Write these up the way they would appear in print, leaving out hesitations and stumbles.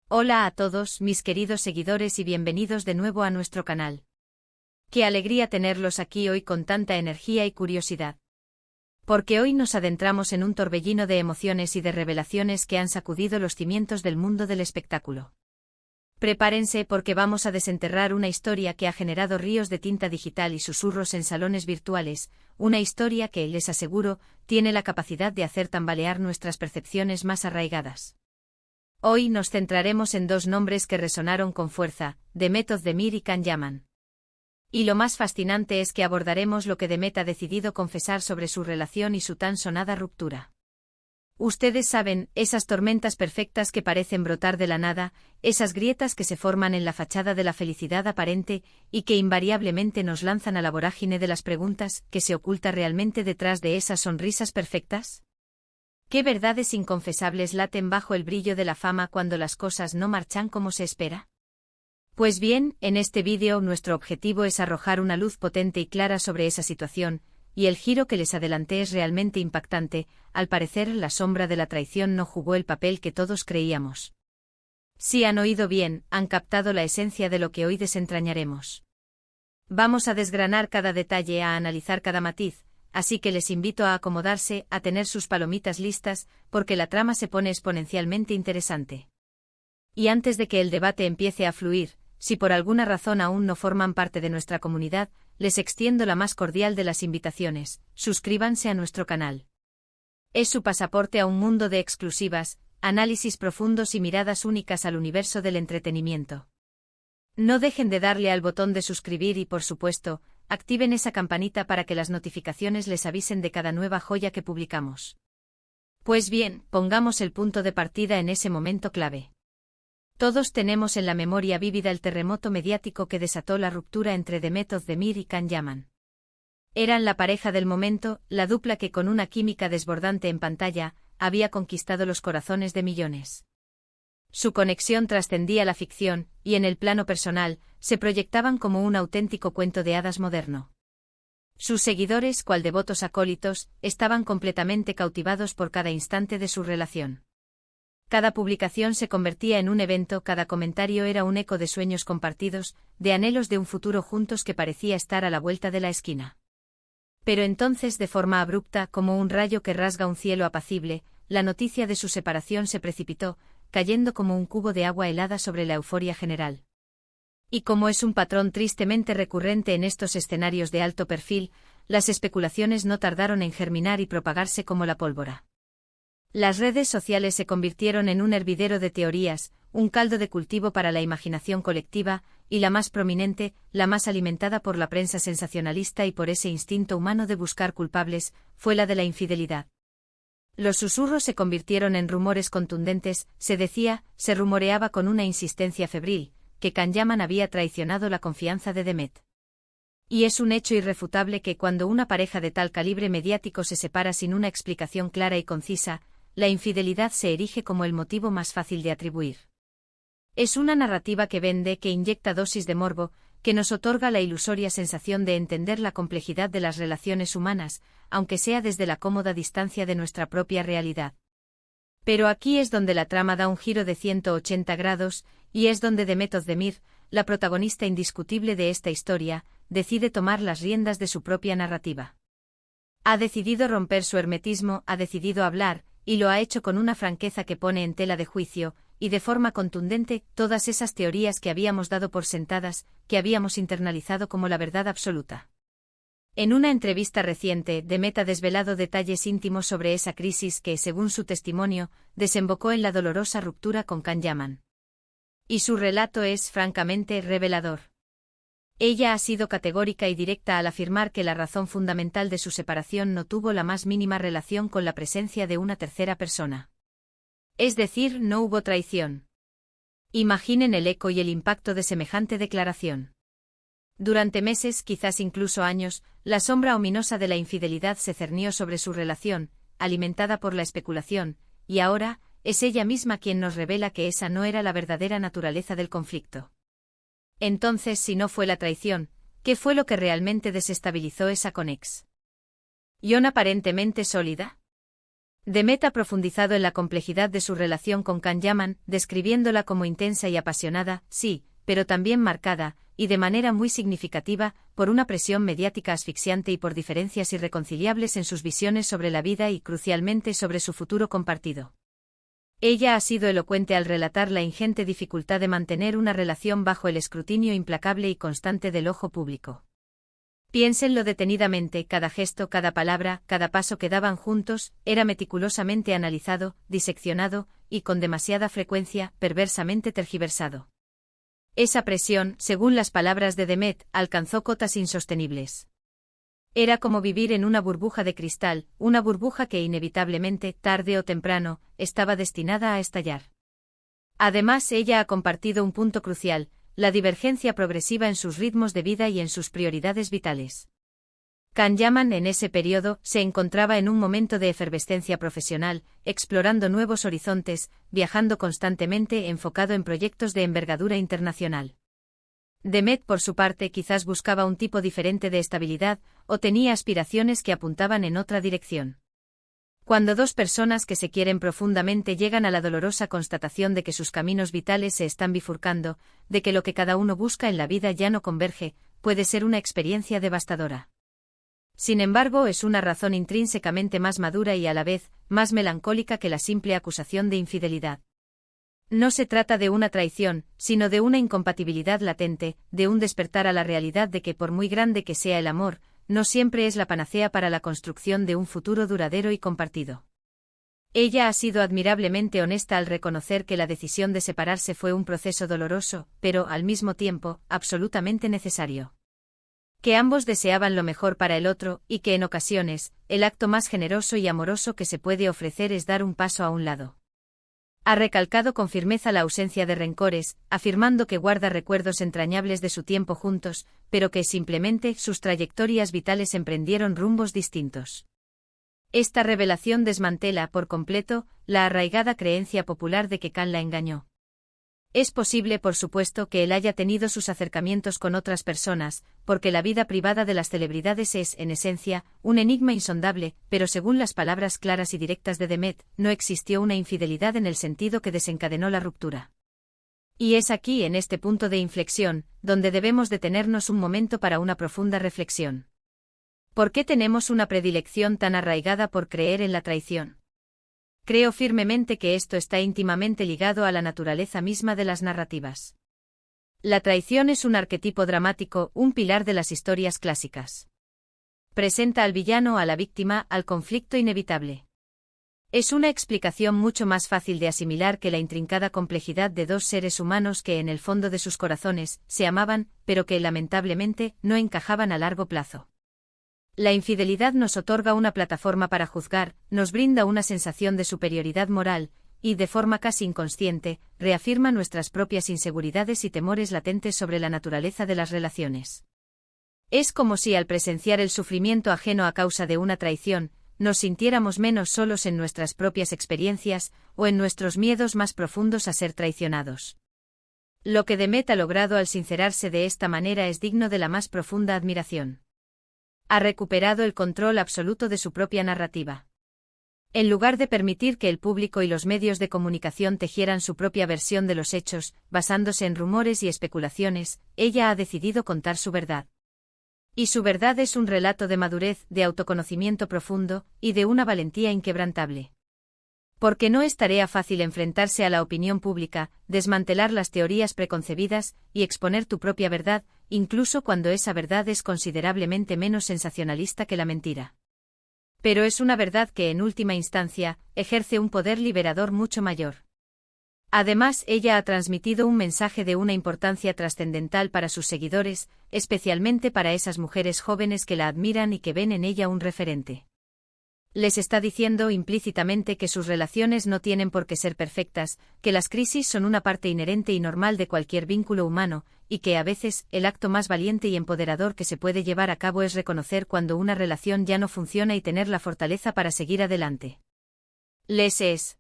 Hola a todos, mis queridos seguidores y bienvenidos de nuevo a nuestro canal. Qué alegría tenerlos aquí hoy con tanta energía y curiosidad. Porque hoy nos adentramos en un torbellino de emociones y de revelaciones que han sacudido los cimientos del mundo del espectáculo. Prepárense porque vamos a desenterrar una historia que ha generado ríos de tinta digital y susurros en salones virtuales, una historia que, les aseguro, tiene la capacidad de hacer tambalear nuestras percepciones más arraigadas. Hoy nos centraremos en dos nombres que resonaron con fuerza, Demet Özdemir y Can Yaman. Y lo más fascinante es que abordaremos lo que Demet ha decidido confesar sobre su relación y su tan sonada ruptura. Ustedes saben, esas tormentas perfectas que parecen brotar de la nada, esas grietas que se forman en la fachada de la felicidad aparente y que invariablemente nos lanzan a la vorágine de las preguntas, ¿qué se oculta realmente detrás de esas sonrisas perfectas? ¿Qué verdades inconfesables laten bajo el brillo de la fama cuando las cosas no marchan como se espera? Pues bien, en este vídeo nuestro objetivo es arrojar una luz potente y clara sobre esa situación, y el giro que les adelanté es realmente impactante. Al parecer la sombra de la traición no jugó el papel que todos creíamos. Si han oído bien, han captado la esencia de lo que hoy desentrañaremos. Vamos a desgranar cada detalle, a analizar cada matiz. Así que les invito a acomodarse, a tener sus palomitas listas, porque la trama se pone exponencialmente interesante. Y antes de que el debate empiece a fluir, si por alguna razón aún no forman parte de nuestra comunidad, les extiendo la más cordial de las invitaciones: suscríbanse a nuestro canal. Es su pasaporte a un mundo de exclusivas, análisis profundos y miradas únicas al universo del entretenimiento. No dejen de darle al botón de suscribir y, por supuesto, activen esa campanita para que las notificaciones les avisen de cada nueva joya que publicamos. Pues bien, pongamos el punto de partida en ese momento clave. Todos tenemos en la memoria vívida el terremoto mediático que desató la ruptura entre Demet Özdemir y Can Yaman. Eran la pareja del momento, la dupla que con una química desbordante en pantalla, había conquistado los corazones de millones. Su conexión trascendía la ficción, y en el plano personal, se proyectaban como un auténtico cuento de hadas moderno. Sus seguidores, cual devotos acólitos, estaban completamente cautivados por cada instante de su relación. Cada publicación se convertía en un evento, cada comentario era un eco de sueños compartidos, de anhelos de un futuro juntos que parecía estar a la vuelta de la esquina. Pero entonces, de forma abrupta, como un rayo que rasga un cielo apacible, la noticia de su separación se precipitó, cayendo como un cubo de agua helada sobre la euforia general. Y como es un patrón tristemente recurrente en estos escenarios de alto perfil, las especulaciones no tardaron en germinar y propagarse como la pólvora. Las redes sociales se convirtieron en un hervidero de teorías, un caldo de cultivo para la imaginación colectiva, y la más prominente, la más alimentada por la prensa sensacionalista y por ese instinto humano de buscar culpables, fue la de la infidelidad. Los susurros se convirtieron en rumores contundentes, se decía, se rumoreaba con una insistencia febril, que Can Yaman había traicionado la confianza de Demet. Y es un hecho irrefutable que cuando una pareja de tal calibre mediático se separa sin una explicación clara y concisa, la infidelidad se erige como el motivo más fácil de atribuir. Es una narrativa que vende, que inyecta dosis de morbo, que nos otorga la ilusoria sensación de entender la complejidad de las relaciones humanas, aunque sea desde la cómoda distancia de nuestra propia realidad. Pero aquí es donde la trama da un giro de 180 grados, y es donde Demet Özdemir, la protagonista indiscutible de esta historia, decide tomar las riendas de su propia narrativa. Ha decidido romper su hermetismo, ha decidido hablar, y lo ha hecho con una franqueza que pone en tela de juicio, y de forma contundente, todas esas teorías que habíamos dado por sentadas, que habíamos internalizado como la verdad absoluta. En una entrevista reciente, Demet ha desvelado detalles íntimos sobre esa crisis que, según su testimonio, desembocó en la dolorosa ruptura con Can Yaman. Y su relato es, francamente, revelador. Ella ha sido categórica y directa al afirmar que la razón fundamental de su separación no tuvo la más mínima relación con la presencia de una tercera persona. Es decir, no hubo traición. Imaginen el eco y el impacto de semejante declaración. Durante meses, quizás incluso años, la sombra ominosa de la infidelidad se cernió sobre su relación, alimentada por la especulación, y ahora, es ella misma quien nos revela que esa no era la verdadera naturaleza del conflicto. Entonces, si no fue la traición, ¿qué fue lo que realmente desestabilizó esa conexión aparentemente sólida? Demet ha profundizado en la complejidad de su relación con Can Yaman, describiéndola como intensa y apasionada, sí, pero también marcada, y de manera muy significativa, por una presión mediática asfixiante y por diferencias irreconciliables en sus visiones sobre la vida y, crucialmente, sobre su futuro compartido. Ella ha sido elocuente al relatar la ingente dificultad de mantener una relación bajo el escrutinio implacable y constante del ojo público. Piénsenlo detenidamente, cada gesto, cada palabra, cada paso que daban juntos, era meticulosamente analizado, diseccionado, y con demasiada frecuencia, perversamente tergiversado. Esa presión, según las palabras de Demet, alcanzó cotas insostenibles. Era como vivir en una burbuja de cristal, una burbuja que inevitablemente, tarde o temprano, estaba destinada a estallar. Además, ella ha compartido un punto crucial, la divergencia progresiva en sus ritmos de vida y en sus prioridades vitales. Can Yaman en ese periodo se encontraba en un momento de efervescencia profesional, explorando nuevos horizontes, viajando constantemente, enfocado en proyectos de envergadura internacional. Demet, por su parte, quizás buscaba un tipo diferente de estabilidad, o tenía aspiraciones que apuntaban en otra dirección. Cuando dos personas que se quieren profundamente llegan a la dolorosa constatación de que sus caminos vitales se están bifurcando, de que lo que cada uno busca en la vida ya no converge, puede ser una experiencia devastadora. Sin embargo, es una razón intrínsecamente más madura y a la vez, más melancólica que la simple acusación de infidelidad. No se trata de una traición, sino de una incompatibilidad latente, de un despertar a la realidad de que por muy grande que sea el amor, no siempre es la panacea para la construcción de un futuro duradero y compartido. Ella ha sido admirablemente honesta al reconocer que la decisión de separarse fue un proceso doloroso, pero, al mismo tiempo, absolutamente necesario. Que ambos deseaban lo mejor para el otro, y que en ocasiones, el acto más generoso y amoroso que se puede ofrecer es dar un paso a un lado. Ha recalcado con firmeza la ausencia de rencores, afirmando que guarda recuerdos entrañables de su tiempo juntos, pero que simplemente sus trayectorias vitales emprendieron rumbos distintos. Esta revelación desmantela por completo la arraigada creencia popular de que Can la engañó. Es posible, por supuesto, que él haya tenido sus acercamientos con otras personas, porque la vida privada de las celebridades es, en esencia, un enigma insondable, pero según las palabras claras y directas de Demet, no existió una infidelidad en el sentido que desencadenó la ruptura. Y es aquí, en este punto de inflexión, donde debemos detenernos un momento para una profunda reflexión. ¿Por qué tenemos una predilección tan arraigada por creer en la traición? Creo firmemente que esto está íntimamente ligado a la naturaleza misma de las narrativas. La traición es un arquetipo dramático, un pilar de las historias clásicas. Presenta al villano, a la víctima, al conflicto inevitable. Es una explicación mucho más fácil de asimilar que la intrincada complejidad de dos seres humanos que en el fondo de sus corazones se amaban, pero que lamentablemente no encajaban a largo plazo. La infidelidad nos otorga una plataforma para juzgar, nos brinda una sensación de superioridad moral, y, de forma casi inconsciente, reafirma nuestras propias inseguridades y temores latentes sobre la naturaleza de las relaciones. Es como si al presenciar el sufrimiento ajeno a causa de una traición, nos sintiéramos menos solos en nuestras propias experiencias, o en nuestros miedos más profundos a ser traicionados. Lo que Demet ha logrado al sincerarse de esta manera es digno de la más profunda admiración. Ha recuperado el control absoluto de su propia narrativa. En lugar de permitir que el público y los medios de comunicación tejieran su propia versión de los hechos, basándose en rumores y especulaciones, ella ha decidido contar su verdad. Y su verdad es un relato de madurez, de autoconocimiento profundo, y de una valentía inquebrantable. Porque no es tarea fácil enfrentarse a la opinión pública, desmantelar las teorías preconcebidas, y exponer tu propia verdad, incluso cuando esa verdad es considerablemente menos sensacionalista que la mentira. Pero es una verdad que, en última instancia, ejerce un poder liberador mucho mayor. Además, ella ha transmitido un mensaje de una importancia trascendental para sus seguidores, especialmente para esas mujeres jóvenes que la admiran y que ven en ella un referente. Les está diciendo implícitamente que sus relaciones no tienen por qué ser perfectas, que las crisis son una parte inherente y normal de cualquier vínculo humano, y que a veces, el acto más valiente y empoderador que se puede llevar a cabo es reconocer cuando una relación ya no funciona y tener la fortaleza para seguir adelante. Les es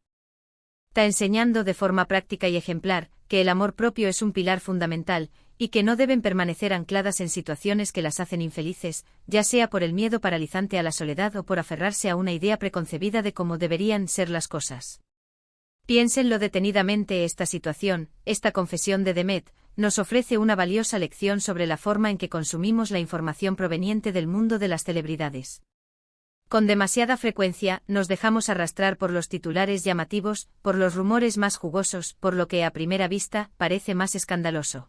Está enseñando de forma práctica y ejemplar que el amor propio es un pilar fundamental, y que no deben permanecer ancladas en situaciones que las hacen infelices, ya sea por el miedo paralizante a la soledad o por aferrarse a una idea preconcebida de cómo deberían ser las cosas. Piénsenlo detenidamente. Esta situación, esta confesión de Demet, nos ofrece una valiosa lección sobre la forma en que consumimos la información proveniente del mundo de las celebridades. Con demasiada frecuencia, nos dejamos arrastrar por los titulares llamativos, por los rumores más jugosos, por lo que a primera vista parece más escandaloso.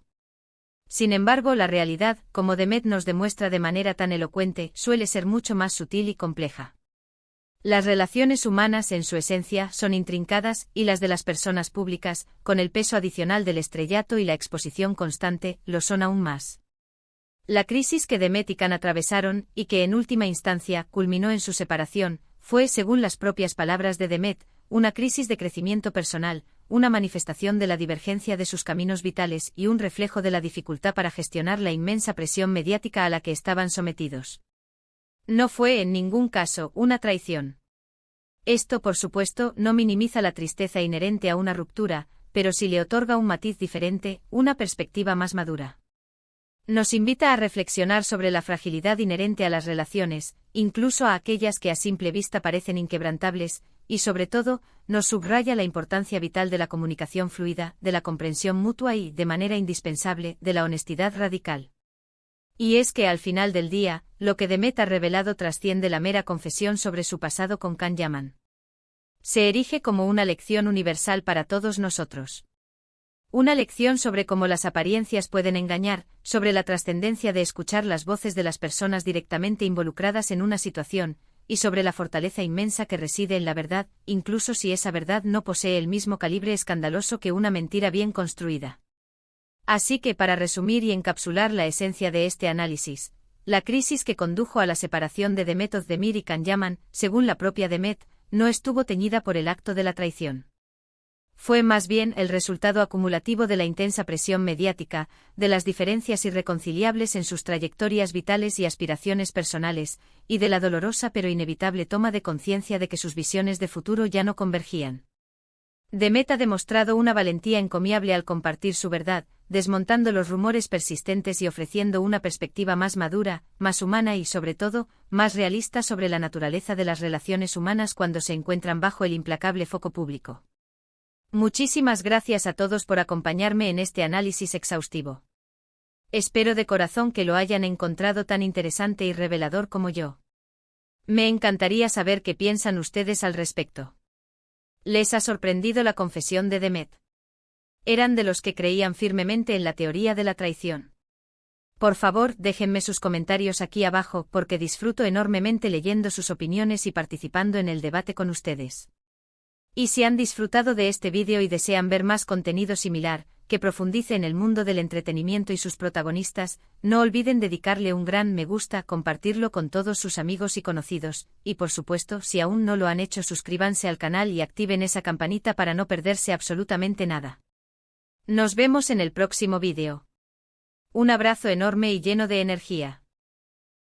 Sin embargo, la realidad, como Demet nos demuestra de manera tan elocuente, suele ser mucho más sutil y compleja. Las relaciones humanas en su esencia son intrincadas, y las de las personas públicas, con el peso adicional del estrellato y la exposición constante, lo son aún más. La crisis que Demet y Can atravesaron, y que en última instancia culminó en su separación, fue, según las propias palabras de Demet, una crisis de crecimiento personal, una manifestación de la divergencia de sus caminos vitales y un reflejo de la dificultad para gestionar la inmensa presión mediática a la que estaban sometidos. No fue en ningún caso una traición. Esto, por supuesto, no minimiza la tristeza inherente a una ruptura, pero sí le otorga un matiz diferente, una perspectiva más madura. Nos invita a reflexionar sobre la fragilidad inherente a las relaciones, incluso a aquellas que a simple vista parecen inquebrantables, y sobre todo, nos subraya la importancia vital de la comunicación fluida, de la comprensión mutua y, de manera indispensable, de la honestidad radical. Y es que al final del día, lo que Demet ha revelado trasciende la mera confesión sobre su pasado con Can Yaman. Se erige como una lección universal para todos nosotros. Una lección sobre cómo las apariencias pueden engañar, sobre la trascendencia de escuchar las voces de las personas directamente involucradas en una situación, y sobre la fortaleza inmensa que reside en la verdad, incluso si esa verdad no posee el mismo calibre escandaloso que una mentira bien construida. Así que, para resumir y encapsular la esencia de este análisis, la crisis que condujo a la separación de Demet Özdemir y Can Yaman, según la propia Demet, no estuvo teñida por el acto de la traición. Fue más bien el resultado acumulativo de la intensa presión mediática, de las diferencias irreconciliables en sus trayectorias vitales y aspiraciones personales, y de la dolorosa pero inevitable toma de conciencia de que sus visiones de futuro ya no convergían. Demet ha demostrado una valentía encomiable al compartir su verdad, desmontando los rumores persistentes y ofreciendo una perspectiva más madura, más humana y, sobre todo, más realista sobre la naturaleza de las relaciones humanas cuando se encuentran bajo el implacable foco público. Muchísimas gracias a todos por acompañarme en este análisis exhaustivo. Espero de corazón que lo hayan encontrado tan interesante y revelador como yo. Me encantaría saber qué piensan ustedes al respecto. ¿Les ha sorprendido la confesión de Demet? ¿Eran de los que creían firmemente en la teoría de la traición? Por favor, déjenme sus comentarios aquí abajo porque disfruto enormemente leyendo sus opiniones y participando en el debate con ustedes. Y si han disfrutado de este vídeo y desean ver más contenido similar, que profundice en el mundo del entretenimiento y sus protagonistas, no olviden dedicarle un gran me gusta, compartirlo con todos sus amigos y conocidos, y por supuesto, si aún no lo han hecho, suscríbanse al canal y activen esa campanita para no perderse absolutamente nada. Nos vemos en el próximo vídeo. Un abrazo enorme y lleno de energía.